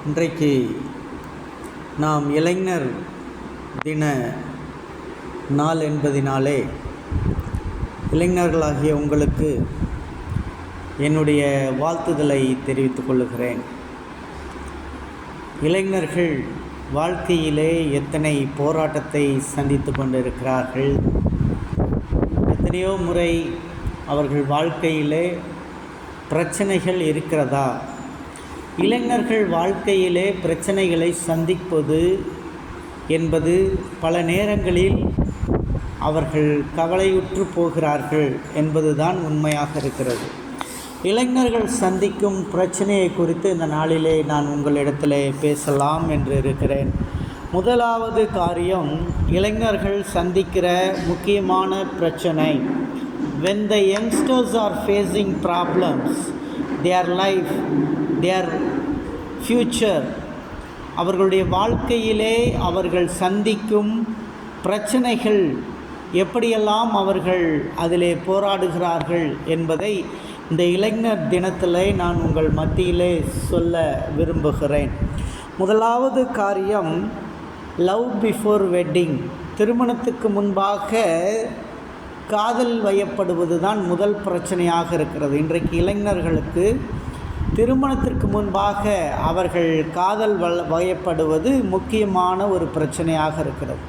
இன்றைக்கு நாம் இளைஞர் தின நாள் என்பதினாலே இளைஞர்களாகிய உங்களுக்கு என்னுடைய வாழ்த்துதலை தெரிவித்துக் கொள்கிறேன். இளைஞர்கள் வாழ்க்கையிலே எத்தனை போராட்டத்தை சந்தித்து கொண்டிருக்கிறார்கள். எத்தனையோ முறை அவர்கள் வாழ்க்கையிலே பிரச்சனைகள் இருக்கிறதா? இளைஞர்கள் வாழ்க்கையிலே பிரச்சனைகளை சந்திப்பது என்பது பல நேரங்களில் அவர்கள் கவலையுற்று போகிறார்கள் என்பதுதான் உண்மையாக இருக்கிறது. இளைஞர்கள் சந்திக்கும் பிரச்சனையை குறித்து இந்த நாளிலே நான் உங்களிடத்தில் பேசலாம் என்று இருக்கிறேன். முதலாவது காரியம், இளைஞர்கள் சந்திக்கிற முக்கியமான பிரச்சனை, when the youngsters are facing problems, their life, their future, அவர்களுடைய வாழ்க்கையிலே அவர்கள் சந்திக்கும் பிரச்சனைகள் எப்படியெல்லாம் அவர்கள் அதிலே போராடுகிறார்கள் என்பதை இந்த இளைஞர் தினத்தில் நான் உங்கள் மத்தியிலே சொல்ல விரும்புகிறேன். முதலாவது காரியம், லவ் பிஃபோர் வெட்டிங். திருமணத்துக்கு முன்பாக காதல் வயப்படுவது தான் முதல் பிரச்சனையாக இருக்கிறது. இன்றைக்கு இளைஞர்களுக்கு திருமணத்திற்கு முன்பாக அவர்கள் காதல் வயப்படுவது முக்கியமான ஒரு பிரச்சனையாக இருக்கிறது.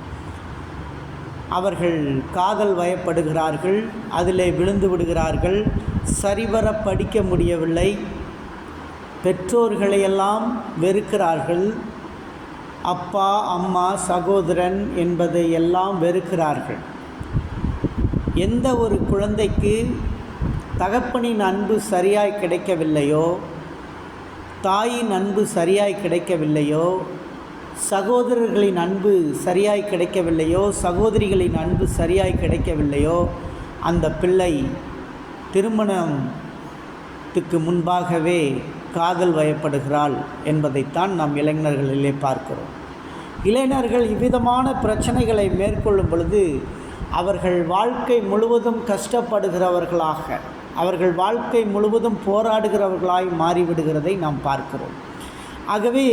அவர்கள் காதல் வயப்படுகிறார்கள், அதிலே விழுந்து விடுகிறார்கள், சரிவர படிக்க முடியவில்லை, பெற்றோர்களையெல்லாம் வெறுக்கிறார்கள், அப்பா அம்மா சகோதரன் என்பதை எல்லாம் வெறுக்கிறார்கள். எந்த ஒரு குழந்தைக்கு தகப்பனின் அன்பு சரியாய் கிடைக்கவில்லையோ, தாயின் அன்பு சரியாய் கிடைக்கவில்லையோ, சகோதரர்களின் அன்பு சரியாய் கிடைக்கவில்லையோ, சகோதரிகளின் அன்பு சரியாய் கிடைக்கவில்லையோ, அந்த பிள்ளை திருமணத்துக்கு முன்பாகவே காதல் வயப்படுகிறாள் என்பதைத்தான் நாம் இளைஞர்களிலே பார்க்கிறோம். இளைஞர்கள் இவ்விதமான பிரச்சனைகளை மேற்கொள்ளும் பொழுது அவர்கள் வாழ்க்கை முழுவதும் கஷ்டப்படுகிறவர்களாக, அவர்கள் வாழ்க்கை முழுவதும் போராடுகிறவர்களாய் மாறிவிடுகிறதை நாம் பார்க்கிறோம். ஆகவே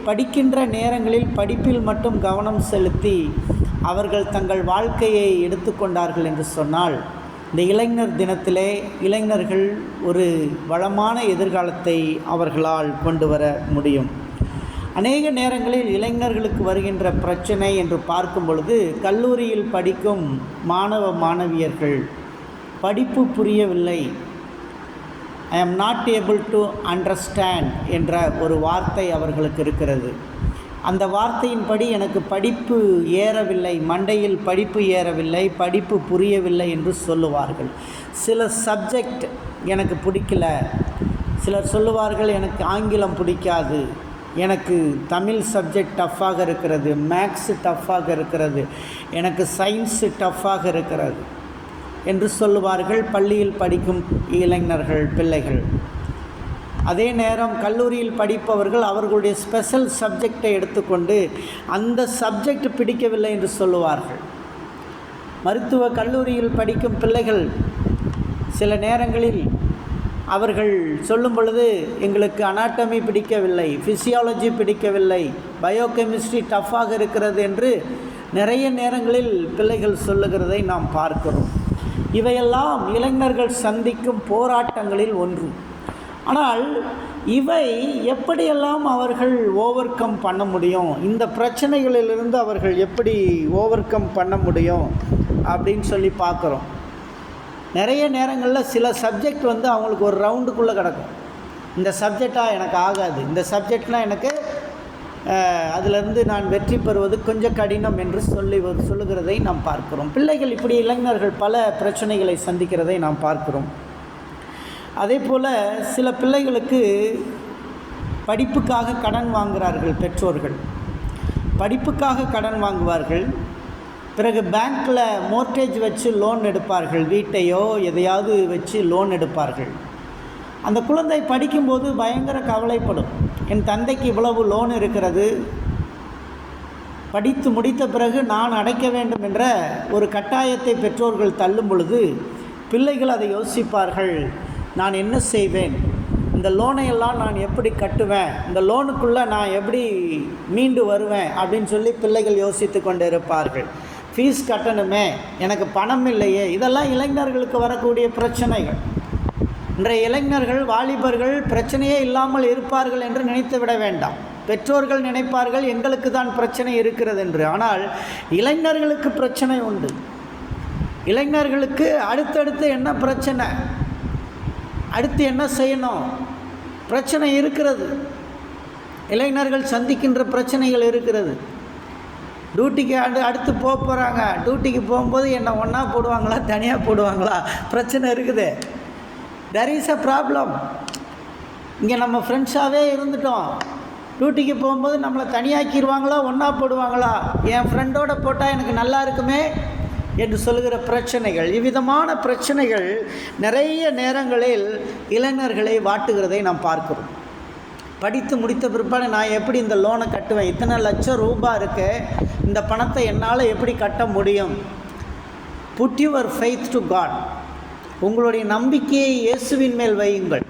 படிக்கின்ற நேரங்களில் படிப்பில் மட்டும் கவனம் செலுத்தி அவர்கள் தங்கள் வாழ்க்கையை எடுத்துக்கொண்டார்கள் என்று சொன்னால், இந்த இளைஞர் தினத்திலே இளைஞர்கள் ஒரு வளமான எதிர்காலத்தை அவர்களால் கொண்டு வர முடியும். அநேக நேரங்களில் இளைஞர்களுக்கு வருகின்ற பிரச்சனை என்று பார்க்கும் பொழுது, கல்லூரியில் படிக்கும் மாணவ மாணவியர்கள் படிப்பு புரியவில்லை, ஐ am not able to understand என்ற ஒரு வார்த்தை அவர்களுக்கு இருக்கிறது. அந்த வார்த்தையின்படி எனக்கு படிப்பு ஏறவில்லை, மண்டையில் படிப்பு ஏறவில்லை, படிப்பு புரியவில்லை என்று சொல்லுவார்கள். சில சப்ஜெக்ட் எனக்கு பிடிக்கல, சிலர் சொல்லுவார்கள் எனக்கு ஆங்கிலம் பிடிக்காது, எனக்கு தமிழ் சப்ஜெக்ட் டஃப்பாக இருக்கிறது, மேக்ஸு டஃப்பாக இருக்கிறது, எனக்கு சயின்ஸு டஃப்பாக இருக்கிறது என்று சொல்லுவார்கள் பள்ளியில் படிக்கும் இளைஞர்கள் பிள்ளைகள். அதே நேரம் கல்லூரியில் படிப்பவர்கள் அவர்களுடைய ஸ்பெஷல் சப்ஜெக்டை எடுத்துக்கொண்டு அந்த சப்ஜெக்ட் பிடிக்கவில்லை என்று சொல்லுவார்கள். மருத்துவ கல்லூரியில் படிக்கும் பிள்ளைகள் சில நேரங்களில் அவர்கள் சொல்லும் பொழுது எங்களுக்கு அனாட்டமி பிடிக்கவில்லை, ஃபிசியாலஜி பிடிக்கவில்லை, பயோகெமிஸ்ட்ரி டஃப்பாக இருக்கிறது என்று நிறைய நேரங்களில் பிள்ளைகள் சொல்லுகிறதை நாம் பார்க்கிறோம். இவையெல்லாம் இளைஞர்கள் சந்திக்கும் போராட்டங்களில் ஒன்று. ஆனால் இவை எப்படியெல்லாம் அவர்கள் ஓவர் கம் பண்ண முடியும், இந்த பிரச்சனைகளிலிருந்து அவர்கள் எப்படி ஓவர் கம் பண்ண முடியும் அப்படின்னு சொல்லி பார்க்குறோம். நிறைய நேரங்களில் சில சப்ஜெக்ட் அவங்களுக்கு ஒரு ரவுண்டுக்குள்ளே கிடக்கும். இந்த சப்ஜெக்டாக எனக்கு ஆகாது, இந்த சப்ஜெக்ட்லாம் எனக்கு அதிலிருந்து நான் வெற்றி பெறுவது கொஞ்சம் கடினம் என்று சொல்லுகிறதை நாம் பார்க்கிறோம். பிள்ளைகள் இப்படி இளைஞர்கள் பல பிரச்சனைகளை சந்திக்கிறதை நாம் பார்க்கிறோம். அதே போல் சில பிள்ளைகளுக்கு படிப்புக்காக கடன் வாங்குகிறார்கள் பெற்றோர்கள். படிப்புக்காக கடன் வாங்குவார்கள், பிறகு பேங்க்கில் மோர்ட்கேஜ் வச்சு லோன் எடுப்பார்கள், வீட்டையோ எதையாவது வச்சு லோன் எடுப்பார்கள். அந்த குழந்தை படிக்கும்போது பயங்கர கவலைப்படும், என் தந்தைக்கு இவ்வளவு லோன் இருக்கிறது, படித்து முடித்த பிறகு நான் அடைக்க வேண்டும் என்ற ஒரு கட்டாயத்தை பெற்றோர்கள் தள்ளும் பொழுது பிள்ளைகள் அதை யோசிப்பார்கள், நான் என்ன செய்வேன், இந்த இந்த லோனை எல்லாம் நான் எப்படி கட்டுவேன், இந்த லோனுக்குள்ளே நான் எப்படி மீண்டு வருவேன் அப்படின்னு சொல்லி பிள்ளைகள் யோசித்து கொண்டு இருப்பார்கள். ஃபீஸ் கட்டணுமே, எனக்கு பணம் இல்லையே, இதெல்லாம் இளைஞர்களுக்கு வரக்கூடிய பிரச்சனைகள். இன்றைய இளைஞர்கள், வாலிபர்கள் பிரச்சனையே இல்லாமல் இருப்பார்கள் என்று நினைத்து விட வேண்டாம். பெற்றோர்கள் நினைப்பார்கள் எங்களுக்கு தான் பிரச்சனை இருக்கிறது என்று. ஆனால் இளைஞர்களுக்கு பிரச்சனை உண்டு. இளைஞர்களுக்கு அடுத்தடுத்து என்ன பிரச்சனை, அடுத்து என்ன செய்யணும், பிரச்சனை இருக்கிறது. இளைஞர்கள் சந்திக்கின்ற பிரச்சனைகள் இருக்கிறது. டியூட்டிக்கு அடுத்து போகிறாங்க. டியூட்டிக்கு போகும்போது என்ன ஒன்றா போடுவாங்களா தனியாக போடுவாங்களா, பிரச்சனை இருக்குது. There is a problem. இங்கே நம்ம ஃப்ரெண்ட்ஸாகவே இருந்துட்டோம், டியூட்டிக்கு போகும்போது நம்மளை தனியாக்கிடுவாங்களா ஒன்றா போடுவாங்களா, என் ஃப்ரெண்டோடு போட்டால் எனக்கு நல்லா இருக்குமே என்று சொல்லுகிற பிரச்சனைகள். இவ்விதமான பிரச்சனைகள் நிறைய நேரங்களில் இளைஞர்களை வாட்டுகிறதை நாம் பார்க்கிறோம். படித்து முடித்த பிற்பாடு நான் எப்படி இந்த லோனை கட்டுவேன், இத்தனை லட்சம் ரூபாய் இருக்கு, இந்த பணத்தை என்னால் எப்படி கட்ட முடியும்? Put your faith to God. உங்களுடைய நம்பிக்கையை இயேசுவின் மேல் வையுங்கள்.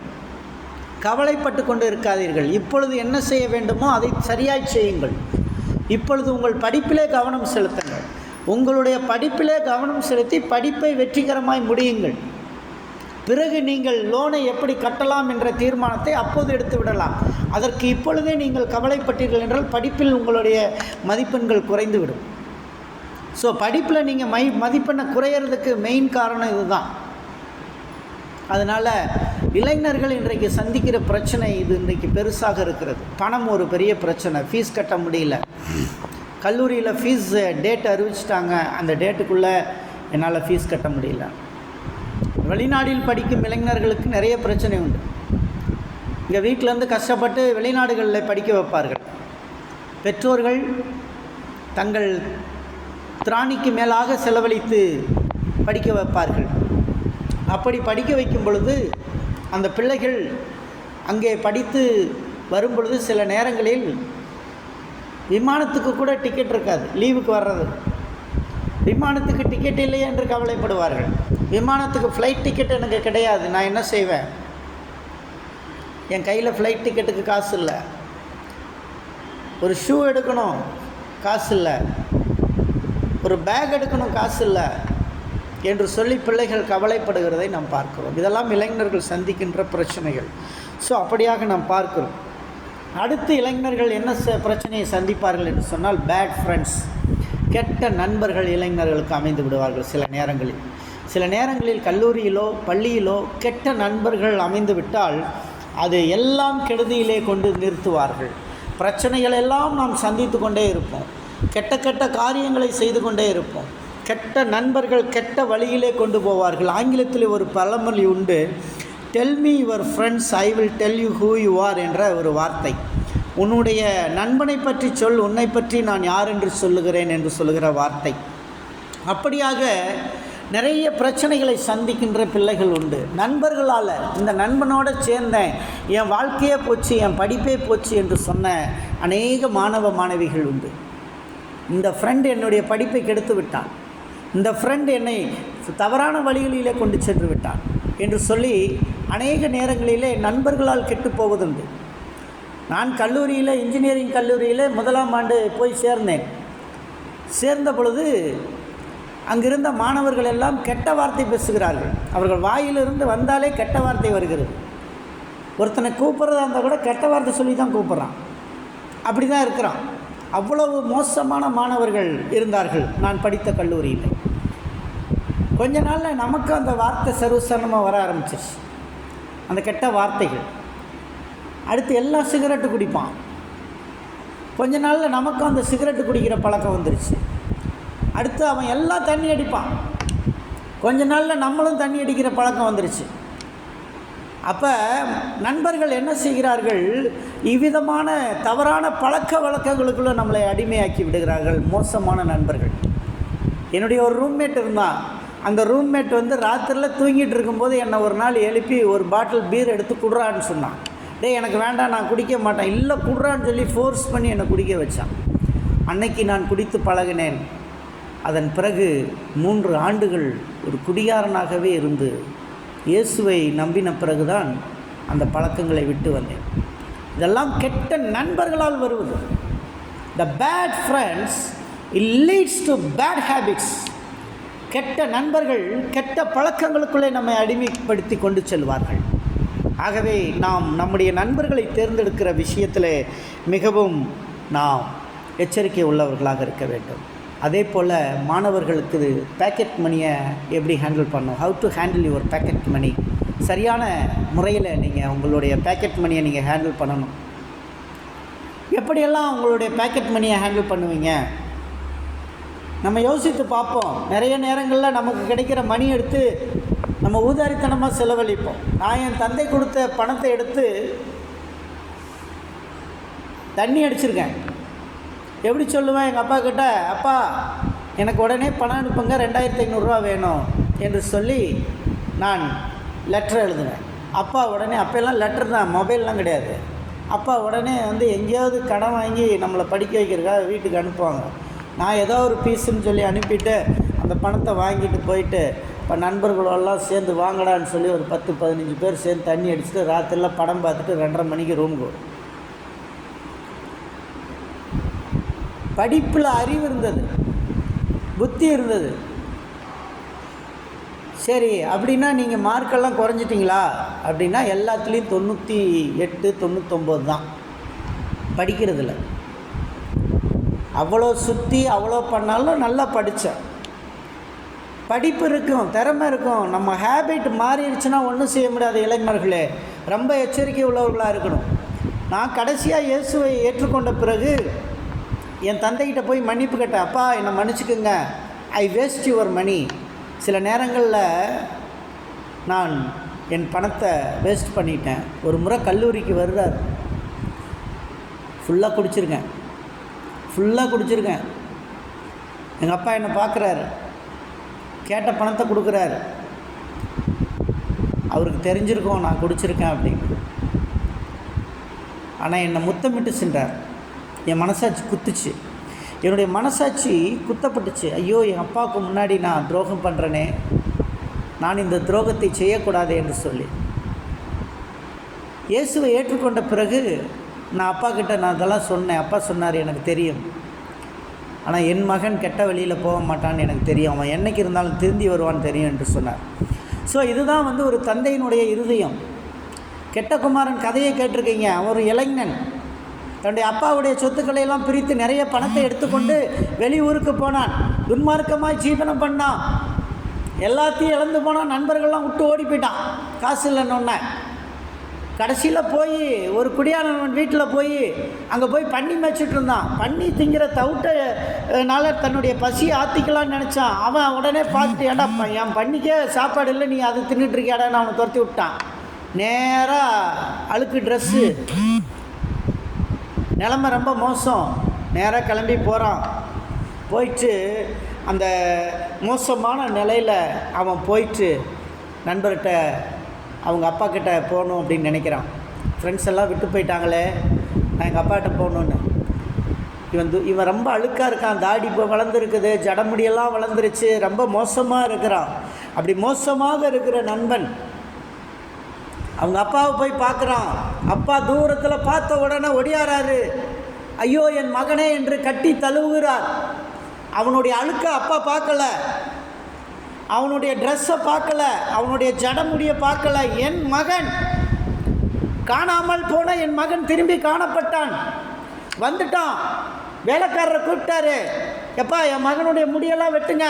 கவலைப்பட்டு கொண்டு இருக்காதீர்கள். இப்பொழுது என்ன செய்ய வேண்டுமோ அதை சரியாய் செய்யுங்கள். இப்பொழுது உங்கள் படிப்பிலே கவனம் செலுத்துங்கள். உங்களுடைய படிப்பிலே கவனம் செலுத்தி படிப்பை வெற்றிகரமாய் முடியுங்கள். பிறகு நீங்கள் லோனை எப்படி கட்டலாம் என்ற தீர்மானத்தை அப்போது எடுத்து விடலாம். அதற்கு இப்பொழுதே நீங்கள் கவலைப்பட்டீர்கள் என்றால் படிப்பில் உங்களுடைய மதிப்பெண்கள் குறைந்துவிடும். ஸோ படிப்பில் நீங்கள் மதிப்பெண்ணை குறையிறதுக்கு மெயின் காரணம் இதுதான். அதனால் இளைஞர்கள் இன்றைக்கு சந்திக்கிற பிரச்சனை இது இன்றைக்கு பெருசாக இருக்கிறது. பணம் ஒரு பெரிய பிரச்சனை. ஃபீஸ் கட்ட முடியல. கல்லூரியில் ஃபீஸ் டேட் அறிவிச்சிட்டாங்க, அந்த டேட்டுக்குள்ளே என்னால் ஃபீஸ் கட்ட முடியல. வெளிநாட்டில் படிக்கும் இளைஞர்களுக்கு நிறைய பிரச்சனை உண்டு. இங்கே வீட்டிலேருந்து கஷ்டப்பட்டு வெளிநாடுகளில் படிக்க வைப்பார்கள். பெற்றோர்கள் தங்கள் திராணிக்கு மேலாக செலவழித்து படிக்க வைப்பார்கள். அப்படி படிக்க வைக்கும் பொழுது அந்த பிள்ளைகள் அங்கே படித்து வரும் பொழுது சில நேரங்களில் விமானத்துக்கு கூட டிக்கெட் இருக்காது. லீவுக்கு வர்றது, விமானத்துக்கு டிக்கெட் இல்லையே என்று கவலைப்படுவார்கள். விமானத்துக்கு ஃப்ளைட் டிக்கெட் எனக்கு கிடையாது, நான் என்ன செய்வேன்? என் கையில் ஃப்ளைட் டிக்கெட்டுக்கு காசு இல்லை. ஒரு ஷூ எடுக்கணும், காசு இல்லை. ஒரு பேக் எடுக்கணும், காசு இல்லை என்று சொல்லி பிள்ளைகள் கவலைப்படுகிறதை நாம் பார்க்கிறோம். இதெல்லாம் இளைஞர்கள் சந்திக்கின்ற பிரச்சனைகள். ஸோ அப்படியாக நாம் பார்க்கிறோம். அடுத்து இளைஞர்கள் என்ன பிரச்சனையை சந்திப்பார்கள் என்று சொன்னால், பேட் ஃப்ரெண்ட்ஸ், கெட்ட நண்பர்கள் இளைஞர்களுக்கு அமைந்து விடுவார்கள். சில நேரங்களில் கல்லூரியிலோ பள்ளியிலோ கெட்ட நண்பர்கள் அமைந்து விட்டால் அது எல்லாம் கெடுதியிலே கொண்டு நிறுத்துவார்கள். பிரச்சனைகள் எல்லாம் நாம் சந்தித்து கொண்டே இருப்போம். கெட்ட காரியங்களை செய்து கொண்டே இருப்போம். கெட்ட நண்பர்கள் கெட்ட வழியிலே கொண்டு போவார்கள். ஆங்கிலத்தில் ஒரு பழமொழி உண்டு, tell me your friends, I will tell you who you are என்ற ஒரு வார்த்தை. உன்னுடைய நண்பனை பற்றி சொல், உன்னை பற்றி நான் யார் என்று சொல்லுகிறேன் என்று சொல்லுகிற வார்த்தை. அப்படியாக நிறைய பிரச்சனைகளை சந்திக்கின்ற பிள்ளைகள் உண்டு நண்பர்களால். இந்த நண்பனோடு சேர்ந்தேன், என் வாழ்க்கையே போச்சு, என் படிப்பே போச்சு என்று சொன்ன அநேக மாணவ மாணவிகள் உண்டு. இந்த ஃப்ரெண்டு என்னுடைய படிப்பை கெடுத்து விட்டான், இந்த ஃப்ரெண்டு என்னை தவறான வழிகளிலே கொண்டு சென்று விட்டான் என்று சொல்லி அநேக நேரங்களிலே நண்பர்களால் கெட்டு போவதுண்டு. நான் கல்லூரியில், இன்ஜினியரிங் கல்லூரியில் 1ஆம் ஆண்டு போய் சேர்ந்த பொழுது அங்கிருந்த மாணவர்கள் எல்லாம் கெட்ட வார்த்தை பேசுகிறார்கள். அவர்கள் வாயிலிருந்து வந்தாலே கெட்ட வார்த்தை வருகிறது. ஒருத்தனை கூப்பிட்றதா இருந்தால் கூட கெட்ட வார்த்தை சொல்லி தான் கூப்பிட்றான். அப்படி தான் இருக்கிறான். அவ்வளவு மோசமான மாணவர்கள் இருந்தார்கள் நான் படித்த கல்லூரியில். கொஞ்ச நாளில் நமக்கு அந்த வார்த்தை சர்வசாதாரணமாக வர ஆரம்பிச்சிருச்சு, அந்த கெட்ட வார்த்தைகள். அடுத்து எல்லாம் சிகரெட்டு குடிப்பான். கொஞ்ச நாளில் நமக்கும் அந்த சிகரெட்டு குடிக்கிற பழக்கம் வந்துருச்சு. அடுத்து அவன் எல்லாம் தண்ணி அடிப்பான். கொஞ்ச நாளில் நம்மளும் தண்ணி அடிக்கிற பழக்கம் வந்துருச்சு. அப்போ நண்பர்கள் என்ன செய்கிறார்கள்? இவ்விதமான தவறான பழக்க வழக்கங்களுக்குள்ளே நம்மளை அடிமையாக்கி விடுகிறார்கள் மோசமான நண்பர்கள். என்னுடைய ஒரு ரூம்மேட் இருந்தான். அந்த ரூம்மேட் ராத்திரியில் தூங்கிட்டு இருக்கும்போது என்னை ஒரு நாள் எழுப்பி ஒரு பாட்டில் பீர் எடுத்து குடுறான்னு சொன்னான். டேய் எனக்கு வேண்டாம், நான் குடிக்க மாட்டேன். இல்லை குடுறான்னு சொல்லி ஃபோர்ஸ் பண்ணி என்னை குடிக்க வச்சான். அன்னைக்கு நான் குடித்து பழகினேன். அதன் பிறகு 3 ஆண்டுகள் ஒரு குடிகாரனாகவே இருந்து இயேசுவை நம்பின பிறகுதான் அந்த பழக்கங்களை விட்டு வந்தேன். இதெல்லாம் கெட்ட நண்பர்களால் வருவது. The bad friends it leads to bad habits. கெட்ட நண்பர்கள் கெட்ட பழக்கங்களுக்குள்ளே நம்மை அடிமைப்படுத்தி கொண்டு செல்வார்கள். ஆகவே நாம் நம்முடைய நண்பர்களை தேர்ந்தெடுக்கிற விஷயத்தில் மிகவும் நாம் எச்சரிக்கை உள்ளவர்களாக இருக்க வேண்டும். அதே போல் மாணவர்களுக்கு பேக்கெட் மணியை எப்படி ஹேண்டில் பண்ணணும், how to handle your pocket money, சரியான முறையில் நீங்கள் உங்களுடைய பேக்கெட் மணியை நீங்கள் ஹேண்டில் பண்ணணும். எப்படியெல்லாம் உங்களுடைய பேக்கெட் மணியை ஹேண்டில் பண்ணுவீங்க? நம்ம யோசித்து பார்ப்போம். நிறைய நேரங்களில் நமக்கு கிடைக்கிற மணி எடுத்து நம்ம ஊதாரித்தனமாக செலவழிப்போம். நான் என் தந்தை கொடுத்த பணத்தை எடுத்து தண்ணி அடிச்சிருக்கேன். எப்படி சொல்லுவேன் எங்கள் அப்பா கிட்ட, அப்பா எனக்கு உடனே பணம் அனுப்புங்க, 2500 வேணும் என்று சொல்லி நான் லெட்டர் எழுதுவேன். அப்பா உடனே, அப்போல்லாம் லெட்டர் தான், மொபைல்லாம் கிடையாது. அப்பா உடனே வந்து எங்கேயாவது கடன் வாங்கி நம்மளை படிக்க வைக்கிறதுக்காக வீட்டுக்கு அனுப்புவாங்க. நான் ஏதோ ஒரு பீஸுன்னு சொல்லி அனுப்பிட்டு அந்த பணத்தை வாங்கிட்டு போயிட்டு இப்போ நண்பர்களெல்லாம் சேர்ந்து வாங்கடான்னு சொல்லி ஒரு 10-15 பேர் சேர்ந்து தண்ணி அடிச்சுட்டு ராத்திரிலாம் படம் பார்த்துட்டு 2:30 மணிக்கு ரூமுக்கு வரும். படிப்பில் அறிவு இருந்தது, புத்தி இருந்தது. சரி, அப்படின்னா நீங்கள் மார்க்கெல்லாம் குறைஞ்சிட்டிங்களா அப்படின்னா எல்லாத்துலேயும் 98-99 தான் படிக்கிறதில்ல. அவ்வளோ சுற்றி அவ்வளோ பண்ணாலும் நல்லா படித்தேன். படிப்பு இருக்கும், திறமை இருக்கும். நம்ம ஹேபிட் மாறிடுச்சுன்னா ஒன்றும் செய்ய முடியாது. இளைஞர்களே, ரொம்ப எச்சரிக்கை உள்ளவர்களாக இருக்கணும். நான் கடைசியாக இயேசுவை ஏற்றுக்கொண்ட பிறகு என் தந்தைகிட்ட போய் மன்னிப்பு கேட்டேன். அப்பா என்னை மன்னிச்சுக்குங்க, ஐ வேஸ்ட் யுவர் மணி. சில நேரங்களில் நான் என் பணத்தை வேஸ்ட் பண்ணிட்டேன். ஒரு முறை கல்லூரிக்கு வருகிறார், ஃபுல்லாக குடிச்சிருக்கேன். எங்கள் அப்பா என்னை பார்க்குறாரு, கேட்ட பணத்தை கொடுக்குறாரு. அவருக்கு தெரிஞ்சிருக்கோம் நான் குடிச்சிருக்கேன் அப்படின்னு. ஆனால் என்னை முத்தமிட்டு சென்றார். என் மனசாட்சி குத்துச்சு, என்னுடைய மனசாட்சி குத்தப்பட்டுச்சு. ஐயோ, என் அப்பாவுக்கு முன்னாடி நான் துரோகம் பண்ணுறேனே, நான் இந்த துரோகத்தை செய்யக்கூடாது என்று சொல்லி இயேசுவை ஏற்றுக்கொண்ட பிறகு நான் அப்பா கிட்ட நான் அதெல்லாம் சொன்னேன். அப்பா சொன்னார், எனக்கு தெரியும், ஆனால் என் மகன் கெட்ட வழியில் போக மாட்டான்னு எனக்கு தெரியும், அவன் என்னைக்கு இருந்தாலும் திருந்தி வருவான்னு தெரியும் என்று சொன்னார். ஸோ இதுதான் வந்து ஒரு தந்தையினுடைய இருதயம். கெட்ட குமாரன் கதையை கேட்டிருக்கீங்க. ஒரு இளைஞன் தன்னுடைய அப்பாவுடைய சொத்துக்களை எல்லாம் பிரித்து நிறைய பணத்தை எடுத்துக்கொண்டு வெளியூருக்கு போனான். துன்மார்க்கமாக ஜீவனம் பண்ணான், எல்லாத்தையும் இழந்து போனான். நண்பர்கள்லாம் விட்டு ஓடி போயிட்டான், காசு இல்லைன்னு. கடைசியில் போய் ஒரு குடியானவன் வீட்டில் போய் அங்கே போய் பன்னி மேய்ச்சிட்டு இருந்தான். பன்னி திங்கிற தவிட்டனால தன்னுடைய பசியை ஆற்றிக்கலான்னு நினச்சான். அவன் உடனே பார்த்துட்டு, ஏடா என் பன்னிக்கே சாப்பாடு இல்லை, நீ அதை தின்னுட்டு இருக்கியாடான்னு அவனை துரத்தி விட்டான். நேராக அழுக்கு ட்ரெஸ்ஸு, நிலமை ரொம்ப மோசம். நேராக கிளம்பி போகிறான். போயிட்டு அந்த மோசமான நிலையில் அவன் போயிட்டு நண்பர்கிட்ட, அவங்க அப்பா கிட்ட போகணும் அப்படின்னு நினைக்கிறான். ஃப்ரெண்ட்ஸ் எல்லாம் விட்டு போயிட்டாங்களே, நான் எங்கள் அப்பாக்கிட்ட போகணுன்னு. இவன் ரொம்ப அழுக்காக இருக்கான், தாடி இப்போ வளர்ந்துருக்குது, ஜடமுடியெல்லாம் வளர்ந்துருச்சு, ரொம்ப மோசமாக இருக்கிறான். அப்படி மோசமாக இருக்கிற நண்பன் அவங்க அப்பாவை போய் பார்க்குறான். அப்பா தூரத்தில் பார்த்த உடனே ஒடியாராரு. ஐயோ என் மகனே என்று கட்டி தழுவுகிறார். அவனுடைய அழுக்க அப்பா பார்க்கல, அவனுடைய ட்ரெஸ்ஸை பார்க்கல, அவனுடைய ஜடமுடியை பார்க்கல. என் மகன் காணாமல் போன என் மகன் திரும்பி காணப்பட்டான், வந்துட்டான். வேலைக்காரரை கூப்பிட்டாரு, எப்பா என் மகனுடைய முடியெல்லாம் வெட்டுங்க,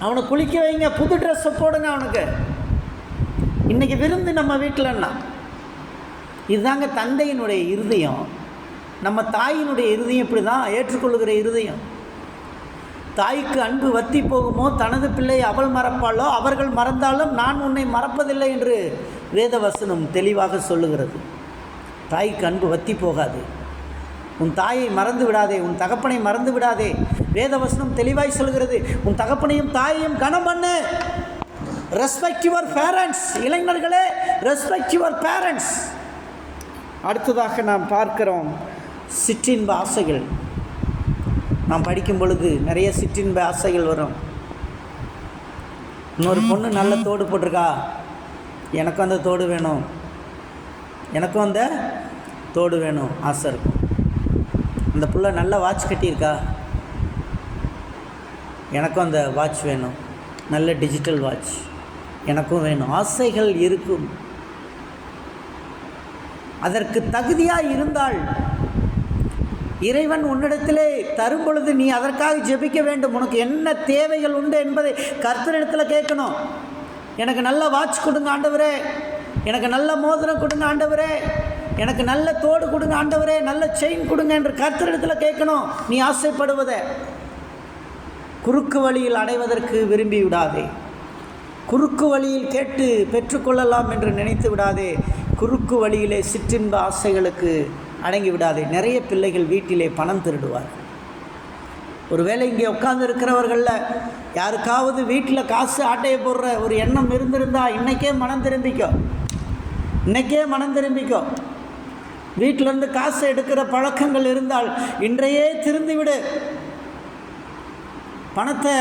அவனை குளிக்க வைங்க, புது ட்ரெஸ்ஸை போடுங்க அவனுக்கு, இன்றைக்கி விருந்து நம்ம வீட்டிலன்னா. இதுதாங்க தந்தையினுடைய இருதயம். நம்ம தாயினுடைய இருதயம் இப்படி தான், ஏற்றுக்கொள்ளுகிற இருதயம். தாய்க்கு அன்பு வத்தி போகுமோ, தனது பிள்ளை அவள் மறப்பாளோ, அவர்கள் மறந்தாலும் நான் உன்னை மறப்பதில்லை என்று வேதவசனம் தெளிவாக சொல்லுகிறது. தாய்க்கு அன்பு வத்தி போகாது. உன் தாயை மறந்து விடாதே, உன் தகப்பனை மறந்து விடாதே. வேதவசனம் தெளிவாய் சொல்கிறது, உன் தகப்பனையும் தாயையும் கனம் பண்ணு. Respect your parents. இளைஞர்களே, ரெஸ்பெக்ட் யுவர் பேரண்ட்ஸ். அடுத்ததாக நாம் பார்க்கிறோம் சிற்றின்ப ஆசைகள். நாம் படிக்கும் பொழுது நிறைய சிற்றின்ப ஆசைகள் வரும். இன்னொரு பொண்ணு நல்ல தோடு போட்டிருக்கா, எனக்கும் அந்த தோடு வேணும். எனக்கும் அந்த தோடு வேணும் ஆசை இருக்கும். அந்த புள்ள நல்ல வாட்ச் கட்டியிருக்கா, எனக்கும் அந்த வாட்ச் வேணும், நல்ல டிஜிட்டல் வாட்ச் எனக்கும் வேணும். ஆசைகள் இருக்கும். அதற்கு தகுதியாக இருந்தால் இறைவன் உன்னிடத்திலே தரும் பொழுது நீ அதற்காக ஜெபிக்க வேண்டும். உனக்கு என்ன தேவைகள் உண்டு என்பதை கர்த்தரிடத்தில் கேட்கணும். எனக்கு நல்ல வாட்ச் கொடுங்க ஆண்டவரே, எனக்கு நல்ல மோதிரம் கொடுங்க ஆண்டவரே, எனக்கு நல்ல தோடு கொடுங்க ஆண்டவரே, நல்ல செயின் கொடுங்க என்று கர்த்தரிடத்தில் கேட்கணும். நீ ஆசைப்படுவதை குறுக்கு வழியில் அடைவதற்கு விரும்பி விடாதே. குறுக்கு வழியில் கேட்டு பெற்றுக்கொள்ளலாம் என்று நினைத்து விடாதே. குறுக்கு வழியிலே சிற்றின்ப ஆசைகளுக்கு அடங்கி விடாதே. நிறைய பிள்ளைகள் வீட்டிலே பணம் திருடுவார்கள். ஒருவேளை இங்கே உட்கார்ந்து இருக்கிறவர்களில் யாருக்காவது வீட்டில் காசு ஆட்டையை போடுற ஒரு எண்ணம் இருந்திருந்தா இன்றைக்கே மனம் திரும்பிக்கோ, இன்றைக்கே மனம் திரும்பிக்கோ. வீட்டிலேருந்து காசு எடுக்கிற பழக்கங்கள் இருந்தால் இன்றையே திருந்திவிடு. பணத்தை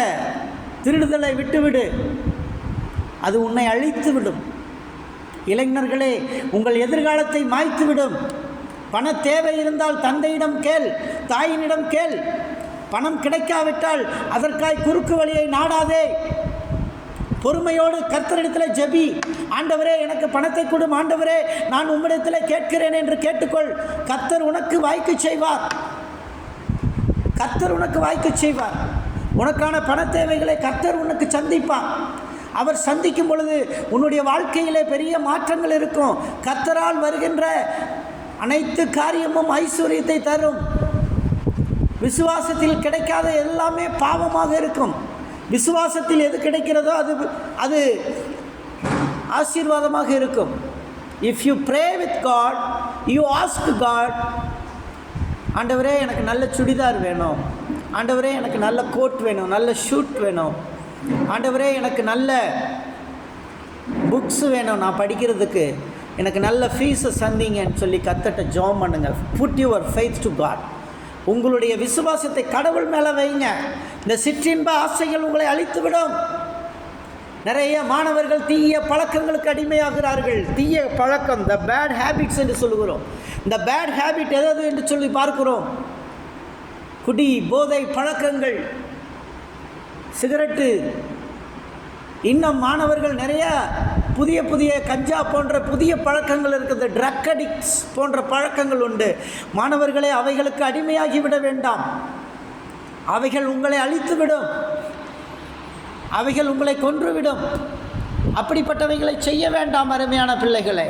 திருடுதலை விட்டுவிடு, அது உன்னை அழித்து விடும். இளைஞர்களே, உங்கள் எதிர்காலத்தை மாய்த்துவிடும். பண தேவை இருந்தால் தந்தையிடம் கேள், தாயினிடம் கேள். பணம் கிடைக்காவிட்டால் அதற்காய் குறுக்கு வழியை நாடாதே. பொறுமையோடு கர்த்தரிடத்தில் ஜெபி. ஆண்டவரே எனக்கு பணத்தை கொடும் ஆண்டவரே, நான் உம்மிடத்தில் கேட்கிறேன் என்று கேட்டுக்கொள். கர்த்தர் உனக்கு வாய்க்கு செய்வார். கர்த்தர் உனக்கு வாய்க்கு செய்வார். உனக்கான பண தேவைகளை கர்த்தர் உனக்கு சந்திப்பார். அவர் சந்திக்கும் பொழுது உன்னுடைய வாழ்க்கையிலே பெரிய மாற்றங்கள் இருக்கும். கர்த்தரால் வருகின்ற அனைத்து காரியமும் ஐஸ்வர்யத்தை தரும். விசுவாசத்தில் கிடைக்காத எல்லாமே பாவமாக இருக்கும். விசுவாசத்தில் எது கிடைக்கிறதோ அது ஆசீர்வாதமாக இருக்கும். If you pray with God, you ask God, ஆண்டவரே எனக்கு நல்ல சுடிதார் வேணும், ஆண்டவரே எனக்கு நல்ல கோட் வேணும், நல்ல ஷூட் வேணும், ஆண்டவரே எனக்கு நல்ல புக்ஸ் வேணும் நான் படிக்கிறதுக்கு, எனக்கு நல்ல ஃபீஸை சந்திங்கன்னு சொல்லி கர்த்தர்ட்ட ஜெபம் பண்ணுங்க. Put your faith to God. உங்களுடைய விசுவாசத்தை கடவுள் மேலே வைங்க. இந்த சிற்றின்ப ஆசைகள் உங்களை அழித்துவிடும். நிறைய மாணவர்கள் தீய பழக்கங்களுக்கு அடிமையாகிறார்கள். தீய பழக்கம், த பேட் ஹேபிட்ஸ் என்று சொல்லுகிறோம். இந்த பேட் ஹேபிட் எதாவது என்று சொல்லி பார்க்கிறோம். குடி, போதை பழக்கங்கள், சிகரெட்டு, இன்னும் மாணவர்கள் நிறைய புதிய புதிய கஞ்சா போன்ற புதிய பழக்கங்கள் இருக்குது. ட்ரக் அடிக்ட்ஸ் போன்ற பழக்கங்கள் உண்டு. மாணவர்களே, அவைகளுக்கு அடிமையாகிவிட வேண்டாம். அவைகள் உங்களை அழித்துவிடும், அவைகள் உங்களை கொன்றுவிடும். அப்படிப்பட்டவைகளை செய்ய வேண்டாம் அருமையான பிள்ளைகளே.